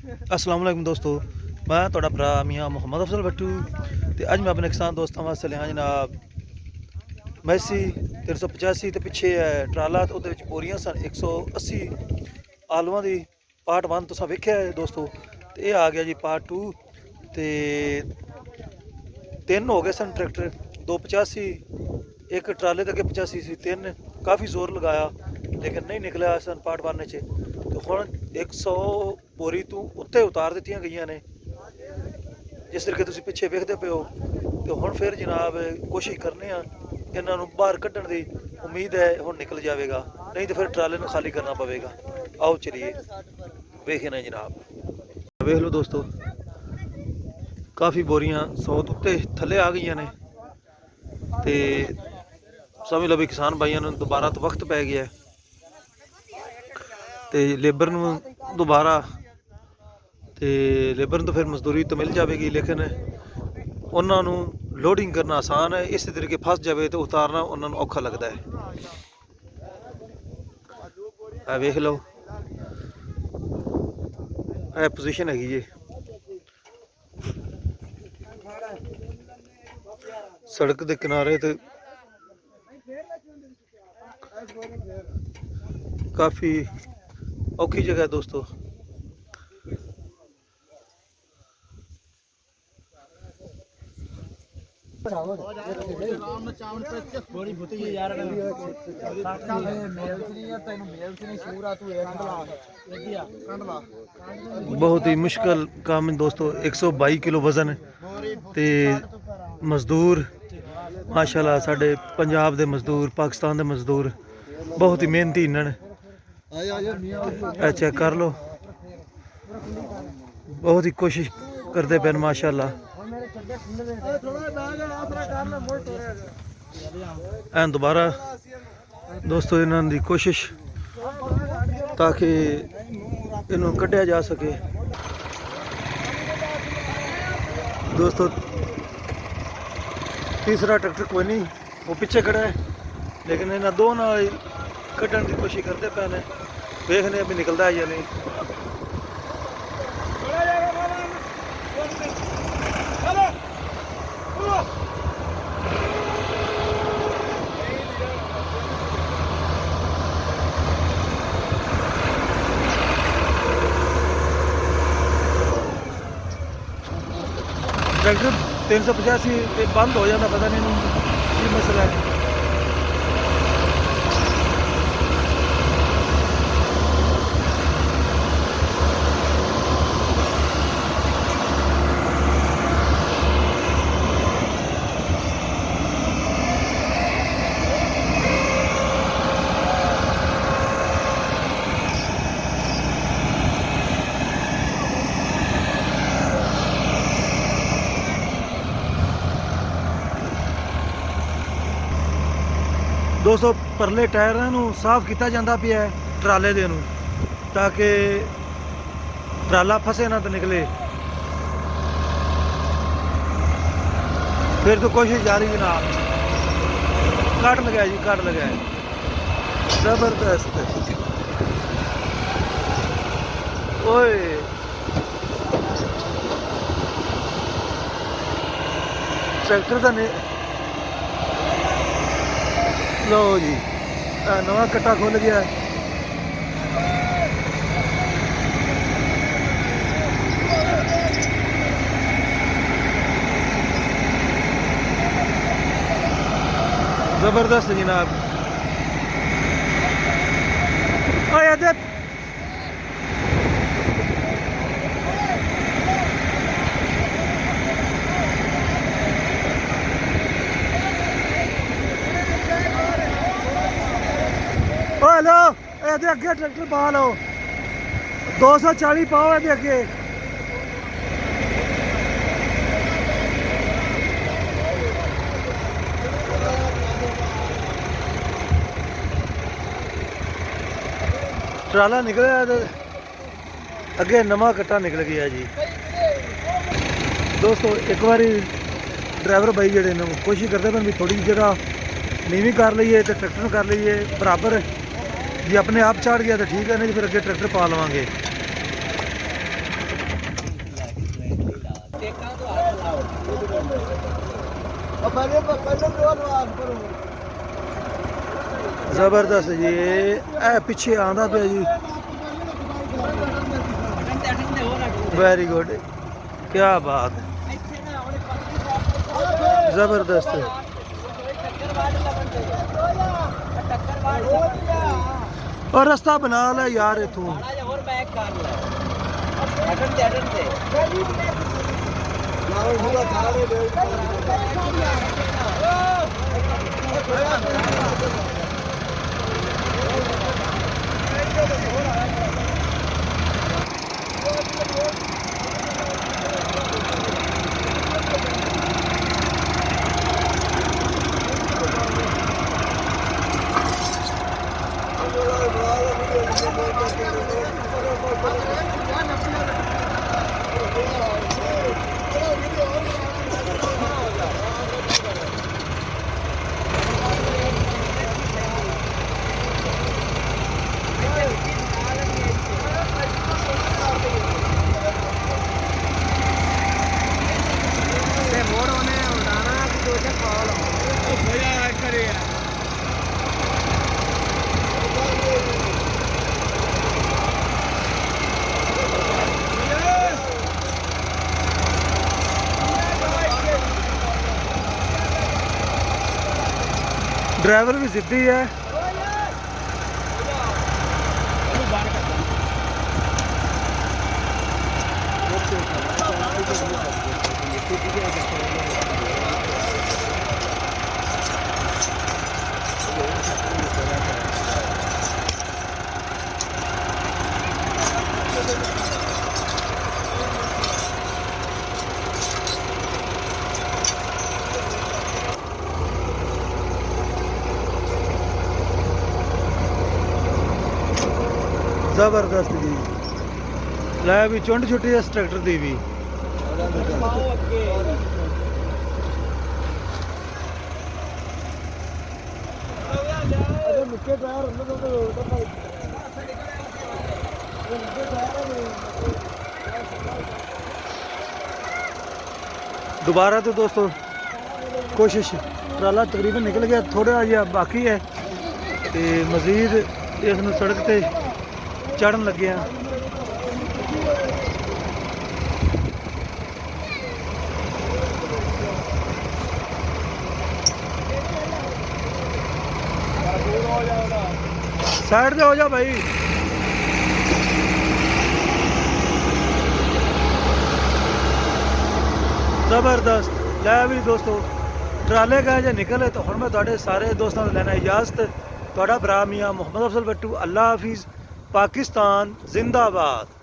अस्सलाम वालेकुम दोस्तों, मैं ਤੁਹਾਡਾ ਭਰਾ ਮੀਆਂ ਮੁਹੰਮਦ ਅਫਜ਼ਲ ਭੱਟੂ ਤੇ ਅੱਜ ਮੈਂ ਆਪਣੇ ਕਿਸਾਨ ਦੋਸਤਾਂ ਵਾਸਤੇ ਲਿਆ ਜਨਾਬ ਮੈਸੀ 385 ਤੇ ਪਿੱਛੇ ਹੈ ਟਰਾਲਾ ਤੇ ਉਹਦੇ ਵਿੱਚ ਬੋਰੀਆਂ ਸਨ 180 ਆਲੂਆਂ ਦੀ। ਪਾਰਟ 1 ਤੁਸੀਂ ਵੇਖਿਆ ਹੈ ਦੋਸਤੋ, ਤੇ ਇਹ ਆ ਗਿਆ ਜੀ ਪਾਰਟ 2। ਤੇ ਤਿੰਨ ਹੋ ਗਏ ਸਨ ਟਰੈਕਟਰ, 285 ਇੱਕ ਟਰਾਲੇ ਦੇ ਅੱਗੇ 85 ਸੀ, ਤਿੰਨ ਕਾਫੀ ਜ਼ੋਰ ਲਗਾਇਆ ਲੇਕਿਨ ਨਹੀਂ ਨਿਕਲਿਆ ਸਨ ਪਾਰਟ 1 'ਚ। ਤੇ ਹੁਣ 100 ਬੋਰੀ ਤੋਂ ਉੱਤੇ ਉਤਾਰ ਦਿੱਤੀਆਂ ਗਈਆਂ ਨੇ ਜਿਸ ਤਰੀਕੇ ਤੁਸੀਂ ਪਿੱਛੇ ਵੇਖਦੇ ਪਏ ਹੋ। ਤੇ ਹੁਣ ਫਿਰ ਜਨਾਬ ਕੋਸ਼ਿਸ਼ ਕਰਨੇ ਆ ਇਹਨਾਂ ਨੂੰ ਬਾਹਰ ਕੱਢਣ ਦੀ, ਉਮੀਦ ਹੈ ਹੁਣ ਨਿਕਲ ਜਾਵੇਗਾ, ਨਹੀਂ ਤਾਂ ਫਿਰ ਟਰਾਲੇ ਨੂੰ ਖਾਲੀ ਕਰਨਾ ਪਵੇਗਾ। ਆਓ ਚਲੀਏ ਵੇਖੇ ਨਾ ਜਨਾਬ। ਵੇਖ ਲਓ ਦੋਸਤੋ, ਕਾਫੀ ਬੋਰੀਆਂ 100 ਤੋਂ ਉੱਤੇ ਥੱਲੇ ਆ ਗਈਆਂ ਨੇ ਤੇ ਸਮਝ ਲਓ ਵੀ ਕਿਸਾਨ ਭਾਈਆਂ ਨੂੰ ਦੁਬਾਰਾ ਤੋਂ ਵਕਤ ਪੈ ਗਿਆ ਤੇ ਲੇਬਰ ਨੂੰ ਦੁਬਾਰਾ ਤੇ ਲੇਬਰ ਨੂੰ ਤਾਂ ਫਿਰ ਮਜ਼ਦੂਰੀ ਤਾਂ ਮਿਲ ਜਾਵੇਗੀ, ਲੇਕਿਨ ਉਹਨਾਂ ਨੂੰ ਲੋਡਿੰਗ ਕਰਨਾ ਆਸਾਨ ਹੈ, ਇਸੇ ਤਰੀਕੇ ਫਸ ਜਾਵੇ ਤੇ ਉਤਾਰਨਾ ਉਹਨਾਂ ਨੂੰ ਔਖਾ ਲੱਗਦਾ ਹੈ। ਆ ਵੇਖ ਲਓ, ਇਹ ਪੋਜੀਸ਼ਨ ਹੈਗੀ ਜੀ ਸੜਕ ਦੇ ਕਿਨਾਰੇ ਤੇ ਕਾਫੀ ਔਖੀ ਜਗ੍ਹਾ ਹੈ ਦੋਸਤੋ। बहुत ही मुश्किल काम है दोस्तों, 122 किलो वजन ते मजदूर माशाल्लाह साढ़े पंजाब दे मजदूर, पाकिस्तान दे मजदूर बहुत ही मेहनती इन्हन। चेक कर लो, बहुत ही कोशिश करते पे माशाल्लाह। दोबारा दोस्तों इन्हों की कोशिश ताकि इन्हों कढ़िया जा सके। दोस्तों तीसरा ट्रैक्टर कोई नहीं, वो पीछे खड़ा है, लेकिन इन्होंने दो ना कढ़न की कोशिश करते पे ने, देखने अभी निकलता है या नहीं। ट्रैक्टर 385 बंद हो जाता, पता नहीं की मसला है। दोस्तों परले टायरां नूं साफ किया जाता पिया ट्राले दे नूं, ताकि ट्राला फसे ना तो निकले। फिर तो कोशिश जारी जनाब, कट लगा जी, कट लगा जबरदस्त। ओए ट्रैक्टर का लो जी, नवा कट्टा खुल गया। जबरदस्त जनाब। लो ये अगे ट्रैक्टर पा लो, 240 पाओ ये अगे। ट्राला निकलिया तो अगे नवा कट्टा निकल गया जी। दोस्तों एक बार ड्राइवर भाई जड़े कोशिश करते हैं भी थोड़ी जगह नीवी कर लीए तो ट्रैक्टर कर लीए बराबर, जी अपने आप चढ़ गया तो ठीक है, नहीं फिर अगे ट्रैक्टर पा लवेंगे। जबरदस्त जी ए पिछे आंदा पे जी वेरी गुड क्या बात है जबरदस्त और रास्ता बना ले यार इथों ड्राइवर भी जिद्दी है जबरदस्त जी लै भी चुंड छुट्टी इस ट्रैक्टर की भी दोबारा तो दोस्तों कोशिश ट्राला तकरीबन निकल गया थोड़ा जिहा बाकी है तो मजीद इस सड़क ते चढ़न लगे हैं साइड पे हो जाओ भाई जबरदस्त लै भी दोस्तों ट्राले गए जो निकले तो हम मैं थोड़े सारे दोस्तों को लेना इजाजत थोड़ा भरा मियाँ मोहम्मद अफजल भट्टू अल्लाह हाफिज़ पाकिस्तान जिंदाबाद।